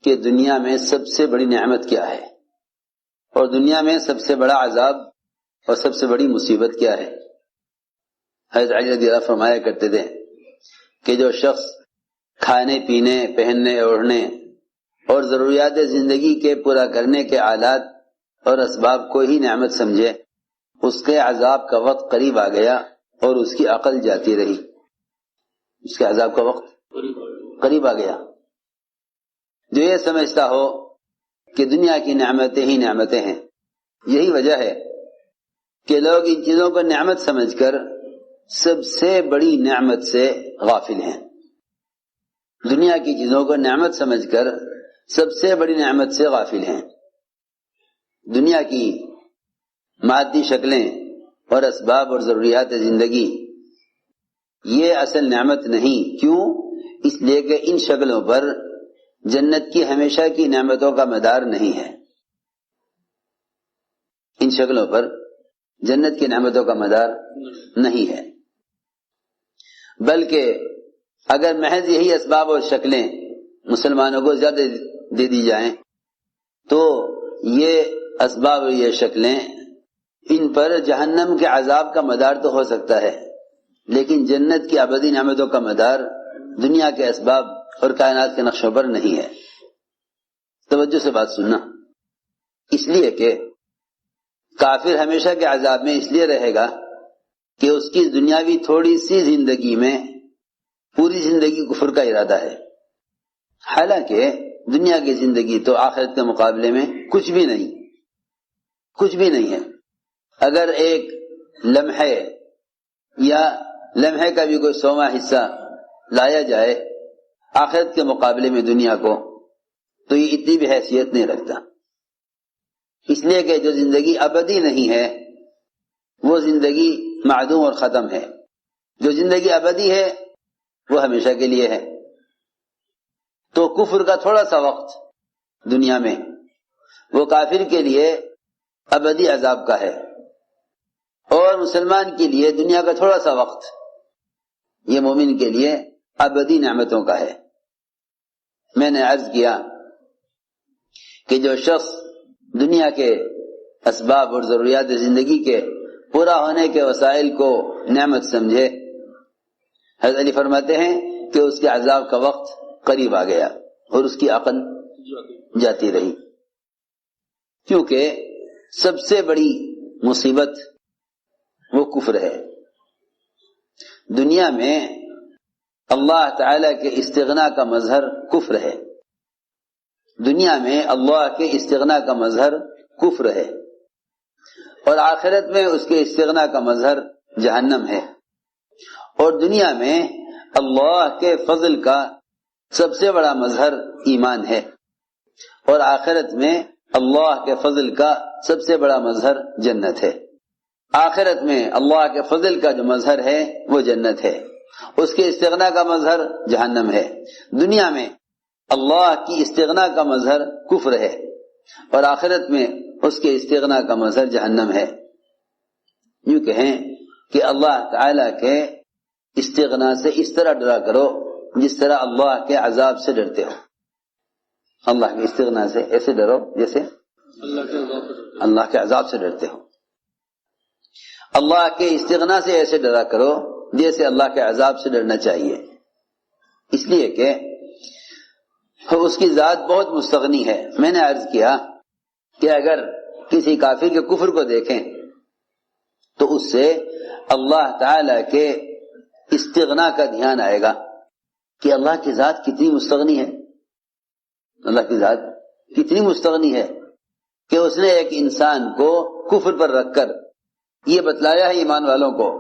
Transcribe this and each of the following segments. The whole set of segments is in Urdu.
کہ دنیا میں سب سے بڑی نعمت کیا ہے اور دنیا میں سب سے بڑا عذاب اور سب سے بڑی مصیبت کیا ہے۔ حضرت علی رضی اللہ فرمایا کرتے تھے کہ جو شخص کھانے پینے پہننے اوڑھنے اور ضروریات زندگی کے پورا کرنے کے آلات اور اسباب کو ہی نعمت سمجھے، اس کے عذاب کا وقت قریب آ گیا اور اس کی عقل جاتی رہی۔ اس کے عذاب کا وقت قریب آ گیا۔ جو یہ سمجھتا ہو کہ دنیا کی نعمتیں ہی نعمتیں ہیں، یہی وجہ ہے کہ لوگ ان چیزوں کو نعمت سمجھ کر سب سے بڑی نعمت سے غافل ہیں۔ دنیا کی چیزوں کو نعمت سمجھ کر سب سے بڑی نعمت سے غافل ہیں۔ دنیا کی مادی شکلیں اور اسباب اور ضروریات زندگی یہ اصل نعمت نہیں۔ کیوں؟ اس لیے کہ ان شکلوں پر جنت کی ہمیشہ کی نعمتوں کا مدار نہیں ہے۔ ان شکلوں پر جنت کی نعمتوں کا مدار نہیں ہے، بلکہ اگر محض یہی اسباب اور شکلیں مسلمانوں کو زیادہ دے دی جائیں تو یہ اسباب اور یہ شکلیں ان پر جہنم کے عذاب کا مدار تو ہو سکتا ہے، لیکن جنت کی ابدی نعمتوں کا مدار دنیا کے اسباب اور کائنات کے نقشوں پر نہیں ہے۔ توجہ سے بات سننا، اس لیے کہ کافر ہمیشہ کے عذاب میں اس لیے رہے گا کہ اس کی دنیاوی تھوڑی سی زندگی میں پوری زندگی کفر کا ارادہ ہے، حالانکہ دنیا کی زندگی تو آخرت کے مقابلے میں کچھ بھی نہیں ہے۔ اگر ایک لمحے یا لمحے کا بھی کوئی 100واں حصہ لایا جائے آخرت کے مقابلے میں دنیا کو، تو یہ اتنی بھی حیثیت نہیں رکھتا، اس لیے کہ جو زندگی ابدی نہیں ہے وہ زندگی معدوم اور ختم ہے، جو زندگی ابدی ہے وہ ہمیشہ کے لیے ہے۔ تو کفر کا تھوڑا سا وقت دنیا میں وہ کافر کے لیے ابدی عذاب کا ہے، اور مسلمان کے لیے دنیا کا تھوڑا سا وقت یہ مومن کے لیے ابدی نعمتوں کا ہے۔ میں نے عرض کیا کہ جو شخص دنیا کے اسباب اور ضروریات زندگی کے پورا ہونے کے وسائل کو نعمت سمجھے، حضرت علی فرماتے ہیں کہ اس کے عذاب کا وقت قریب آ گیا اور اس کی عقل جاتی رہی، کیونکہ سب سے بڑی مصیبت وہ کفر ہے۔ دنیا میں اللہ تعالی کے استغنا کا مظہر کفر ہے، دنیا میں اللہ کے استغنا کا مظہر کفر ہے، اور آخرت میں اس کے استغنا کا مظہر جہنم ہے، اور دنیا میں اللہ کے فضل کا سب سے بڑا مظہر ایمان ہے، اور آخرت میں اللہ کے فضل کا سب سے بڑا مظہر جنت ہے۔ آخرت میں اللہ کے فضل کا جو مظہر ہے وہ جنت ہے، اس کے استغنا کا مظہر جہنم ہے۔ دنیا میں اللہ کی استغنا کا مظہر کفر ہے، اور آخرت میں اس کے استغنا کا مظہر جہنم ہے۔ یوں کہیں کہ اللہ تعالی کے استغنا سے اس طرح ڈرا کرو جس طرح اللہ کے عذاب سے ڈرتے ہو۔ اللہ کے استغنا سے ایسے ڈرو جیسے اللہ کے عذاب سے ڈرتے ہو۔ اللہ کے استغنا سے ایسے ڈرا کرو جیسے اللہ کے عذاب سے ڈرنا چاہیے، اس لیے کہ اس کی ذات بہت مستغنی ہے۔ میں نے عرض کیا کہ اگر کسی کافر کے کفر کو دیکھیں تو اس سے اللہ تعالی کے استغنا کا دھیان آئے گا کہ اللہ کی ذات کتنی مستغنی ہے، اللہ کی ذات کتنی مستغنی ہے کہ اس نے ایک انسان کو کفر پر رکھ کر یہ بتلایا ہے ایمان والوں کو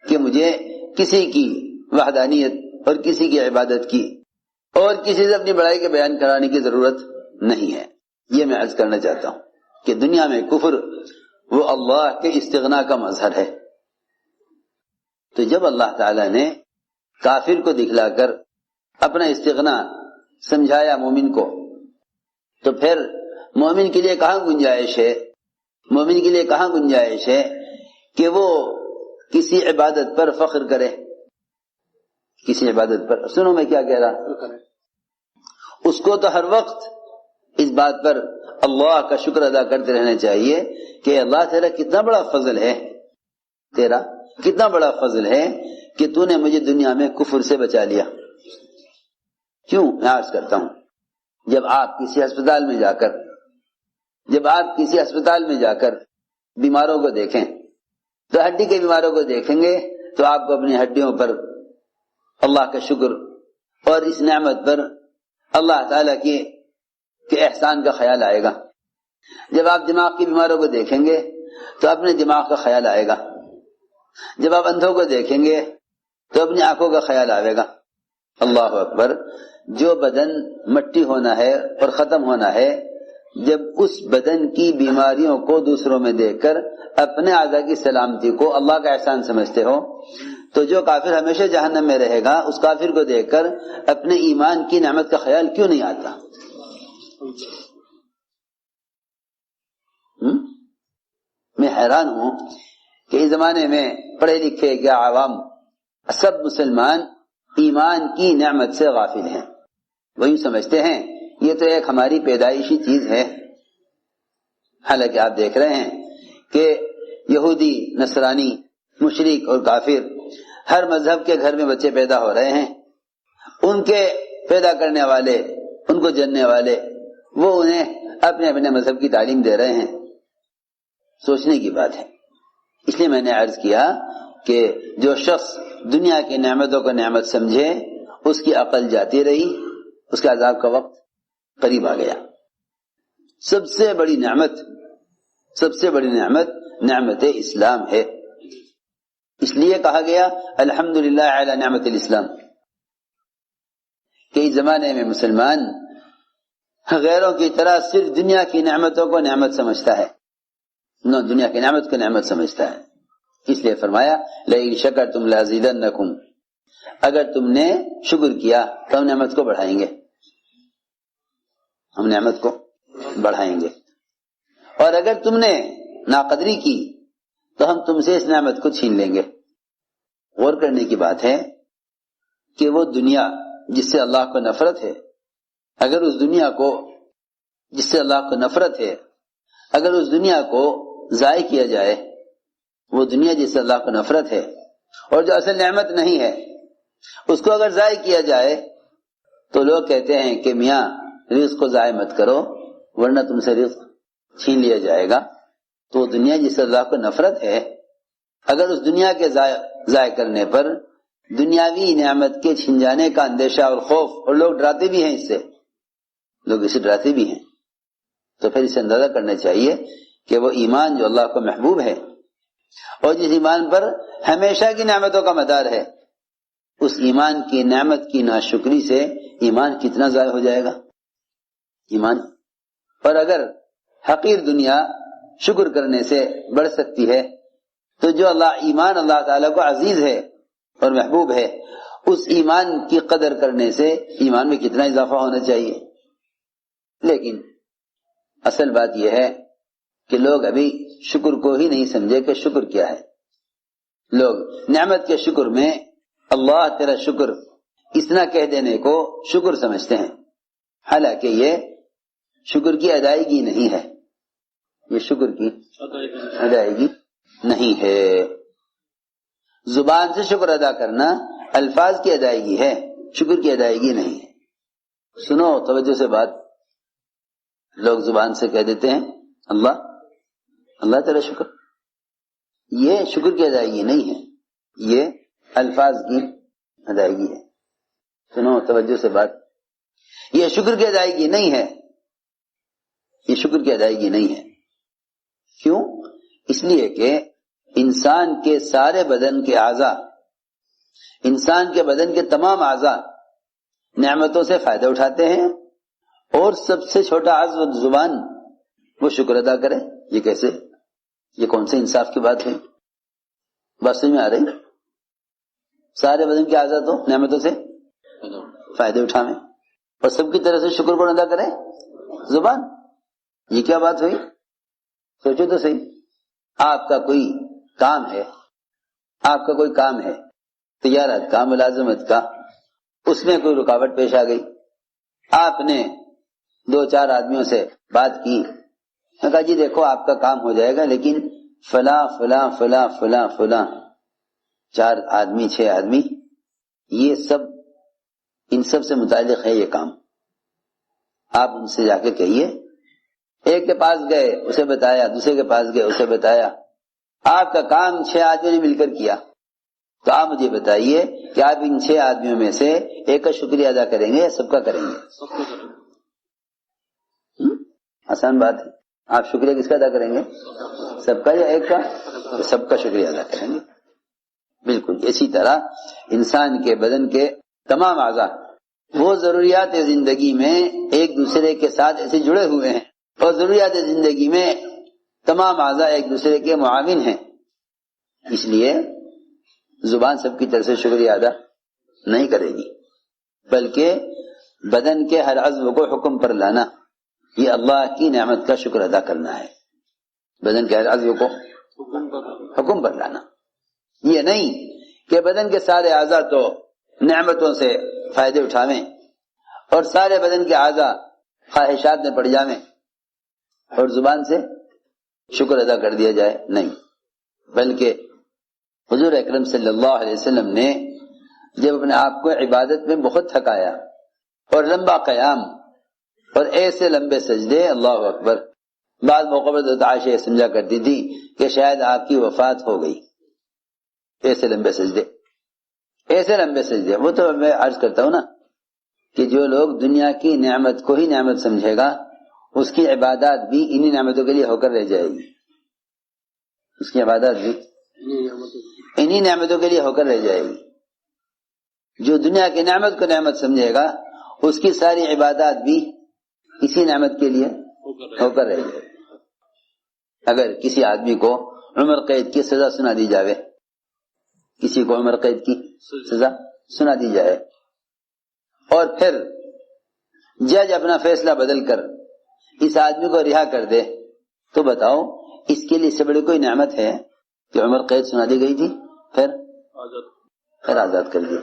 کہ مجھے کسی کی وحدانیت اور کسی کی عبادت کی اور کسی سے اپنی بڑائی کے بیان کرانے کی ضرورت نہیں ہے۔ یہ میں عرض کرنا چاہتا ہوں کہ دنیا میں کفر وہ اللہ کے استغنا کا مظہر ہے۔ تو جب اللہ تعالی نے کافر کو دکھلا کر اپنا استغنا سمجھایا مومن کو، تو پھر مومن کے لیے کہاں گنجائش ہے، مومن کے لیے کہاں گنجائش ہے کہ وہ کسی عبادت پر فخر کرے، کسی عبادت پر۔ سنو میں کیا کہہ رہا، اس کو تو ہر وقت اس بات پر اللہ کا شکر ادا کرتے رہنا چاہیے کہ اللہ تیرا کتنا بڑا فضل ہے، تیرا کتنا بڑا فضل ہے کہ تو نے مجھے دنیا میں کفر سے بچا لیا۔ کیوں میں عرض کرتا ہوں، جب آپ کسی ہسپتال میں جا کر بیماروں کو دیکھیں تو ہڈی کے بیماروں کو دیکھیں گے تو آپ کو اپنی ہڈیوں پر اللہ کا شکر اور اس نعمت پر اللہ تعالیٰ کے احسان کا خیال آئے گا۔ جب آپ دماغ کے بیماروں کو دیکھیں گے تو اپنے دماغ کا خیال آئے گا۔ جب آپ اندھوں کو دیکھیں گے تو اپنی آنکھوں کا خیال آئے گا۔ اللہ اکبر، جو بدن مٹی ہونا ہے اور ختم ہونا ہے، جب اس بدن کی بیماریوں کو دوسروں میں دیکھ کر اپنے اعضاء کی سلامتی کو اللہ کا احسان سمجھتے ہو، تو جو کافر ہمیشہ جہنم میں رہے گا اس کافر کو دیکھ کر اپنے ایمان کی نعمت کا خیال کیوں نہیں آتا؟ میں حیران ہوں کہ اس زمانے میں پڑھے لکھے کیا عوام سب مسلمان ایمان کی نعمت سے غافل ہیں۔ وہی سمجھتے ہیں یہ تو ایک ہماری پیدائشی چیز ہے، حالانکہ آپ دیکھ رہے ہیں کہ یہودی، نصرانی، مشرک اور کافر ہر مذہب کے گھر میں بچے پیدا ہو رہے ہیں، ان کے پیدا کرنے والے، ان کو جننے والے، وہ انہیں اپنے اپنے مذہب کی تعلیم دے رہے ہیں۔ سوچنے کی بات ہے۔ اس لیے میں نے عرض کیا کہ جو شخص دنیا کی نعمتوں کو نعمت سمجھے اس کی عقل جاتی رہی، اس کے عذاب کا وقت قریب آ گیا۔ سب سے بڑی نعمت نعمت اسلام ہے۔ اس لیے کہا گیا الحمدللہ علی نعمت الاسلام، کہ اس زمانے میں مسلمان غیروں کی طرح صرف دنیا کی نعمتوں کو نعمت سمجھتا ہے، دنیا کی نعمت کو نعمت سمجھتا ہے۔ اس لیے فرمایا لئن شکرتم لازیدنکم، اگر تم نے شکر کیا تو ہم نعمت کو بڑھائیں گے، ہم نعمت کو بڑھائیں گے، اور اگر تم نے ناقدری کی تو ہم تم سے اس نعمت کو چھین لیں گے۔ غور کرنے کی بات ہے کہ وہ دنیا جس سے اللہ کو نفرت ہے، اگر اس دنیا کو جس سے اللہ کو نفرت ہے، اگر اس دنیا کو ضائع کیا جائے، وہ دنیا جس سے اللہ کو نفرت ہے اور جو اصل نعمت نہیں ہے، اس کو اگر ضائع کیا جائے تو لوگ کہتے ہیں کہ میاں رزق کو ضائع مت کرو ورنہ تم سے رزق چھین لیا جائے گا۔ تو دنیا جس سے اللہ کو نفرت ہے، اگر اس دنیا کے ضائع کرنے پر دنیاوی نعمت کے چھن جانے کا اندیشہ اور خوف، اور لوگ ڈراتے بھی ہیں، لوگ اسے ڈراتے بھی ہیں، تو پھر اسے اندازہ کرنا چاہیے کہ وہ ایمان جو اللہ کو محبوب ہے اور جس ایمان پر ہمیشہ کی نعمتوں کا مدار ہے، اس ایمان کی نعمت کی ناشکری سے ایمان کتنا ضائع ہو جائے گا ایمان۔ اور اگر حقیر دنیا شکر کرنے سے بڑھ سکتی ہے تو جو ایمان اللہ تعالیٰ کو عزیز ہے اور محبوب ہے، اس ایمان کی قدر کرنے سے ایمان میں کتنا اضافہ ہونا چاہیے۔ لیکن اصل بات یہ ہے کہ لوگ ابھی شکر کو ہی نہیں سمجھے کہ شکر کیا ہے۔ لوگ نعمت کے شکر میں اللہ تیرا شکر اتنا کہہ دینے کو شکر سمجھتے ہیں، حالانکہ یہ شکر کی ادائیگی نہیں ہے، یہ شکر کی ادائیگی نہیں ہے۔ زبان سے شکر ادا کرنا الفاظ کی ادائیگی ہے، شکر کی ادائیگی نہیں ہے۔ سنو توجہ سے بات، لوگ زبان سے کہہ دیتے ہیں اللہ تیرا شکر، یہ شکر کی ادائیگی نہیں ہے، یہ الفاظ کی ادائیگی ہے۔ سنو توجہ سے بات، یہ شکر کی ادائیگی نہیں ہے، یہ شکر کی ادائیگی نہیں ہے۔ کیوں؟ اس لیے کہ انسان کے سارے بدن کے اعضاء، انسان کے بدن کے تمام اعضاء نعمتوں سے فائدہ اٹھاتے ہیں، اور سب سے چھوٹا عضو زبان وہ شکر ادا کرے۔ یہ کیسے؟ یہ کون سے انصاف کی بات ہے؟ بات سمجھ میں آ رہی؟ سارے بدن کے اعضاء تو نعمتوں سے فائدے اٹھاویں اور سب کی طرح سے شکر کو ادا کرے زبان۔ یہ کیا بات ہوئی؟ سوچو تو صحیح۔ آپ کا کوئی کام ہے، تجارت کا، ملازمت کا، اس میں کوئی رکاوٹ پیش آ گئی آپ نے 2-4 آدمیوں سے بات کی، میں کہا جی دیکھو آپ کا کام ہو جائے گا، لیکن فلاں فلاں فلاں فلاں فلاں 4 آدمی 6 آدمی یہ سب ان سب سے متعلق ہے یہ کام، آپ ان سے جا کے کہیے۔ ایک کے پاس گئے اسے بتایا، دوسرے کے پاس گئے اسے بتایا، آپ کا کام 6 آدمیوں نے مل کر کیا، تو آپ مجھے بتائیے کہ آپ ان 6 آدمیوں میں سے ایک کا شکریہ ادا کریں گے یا سب کا کریں گے؟ آسان بات ہے، آپ شکریہ کس کا ادا کریں گے؟ سب کا یا ایک کا؟ تو سب کا شکریہ ادا کریں گے۔ بالکل اسی طرح انسان کے بدن کے تمام اعضاء وہ ضروریات زندگی میں ایک دوسرے کے ساتھ ایسے جڑے ہوئے ہیں، اور ضروریات زندگی میں تمام اعضاء ایک دوسرے کے معاون ہیں، اس لیے زبان سب کی طرف سے شکریہ ادا نہیں کرے گی، بلکہ بدن کے ہر عضو کو حکم پر لانا، یہ اللہ کی نعمت کا شکر ادا کرنا ہے۔ بدن کے ہر عضو کو حکم پر لانا، یہ نہیں کہ بدن کے سارے اعضاء تو نعمتوں سے فائدے اٹھاویں اور سارے بدن کے اعضاء خواہشات میں پڑ جاویں اور زبان سے شکر ادا کر دیا جائے، نہیں، بلکہ حضور اکرم صلی اللہ علیہ وسلم نے جب اپنے آپ کو عبادت میں بہت تھکایا اور لمبا قیام اور ایسے لمبے سجدے، اللہ اکبر، بعض موقع پر حضرت عائشہ یہ سمجھا کرتی تھی کہ شاید آپ کی وفات ہو گئی، ایسے لمبے سجدے، ایسے لمبے سجدے۔ وہ تو میں عرض کرتا ہوں نا کہ جو لوگ دنیا کی نعمت کو ہی نعمت سمجھے گا اس کی عبادات بھی انہی نعمتوں کے لیے ہو کر رہ جائے گی، اس کی عبادات بھی انہی نعمتوں کے لیے ہو کر رہ جائے گی۔ جو دنیا کی نعمت کو نعمت سمجھے گا اس کی ساری عبادات بھی اسی نعمت کے لیے ہو کر رہ جائے گی۔ اگر کسی آدمی کو عمر قید کی سزا سنا دی جاوے، کسی کو عمر قید کی سزا سنا دی جائے اور پھر جج اپنا فیصلہ بدل کر اس آدمی کو رہا کر دے، تو بتاؤ اس کے لیے سے بڑی کوئی نعمت ہے کہ عمر قید سنا دی گئی تھی پھر آزاد کر دیا؟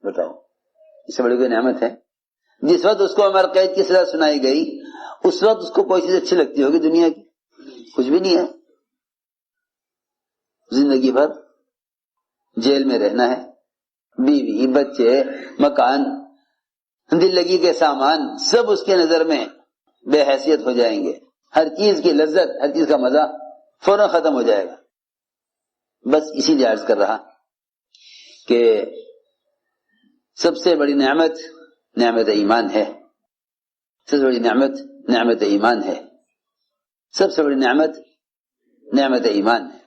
بتاؤ اس سے بڑی کوئی نعمت ہے؟ جس وقت اس کو عمر قید کی سزا سنائی گئی اس وقت اس کو کوئی چیز اچھی لگتی ہوگی دنیا کی؟ کچھ بھی نہیں ہے۔ زندگی بھر جیل میں رہنا ہے، بیوی بچے مکان دل لگی کے سامان سب اس کے نظر میں بے حیثیت ہو جائیں گے، ہر چیز کی لذت ہر چیز کا مزہ فوراً ختم ہو جائے گا۔ بس اسی لیے عرض کر رہا کہ سب سے بڑی نعمت نعمت ایمان ہے، سب سے بڑی نعمت نعمت ایمان ہے، سب سے بڑی نعمت نعمت ایمان ہے۔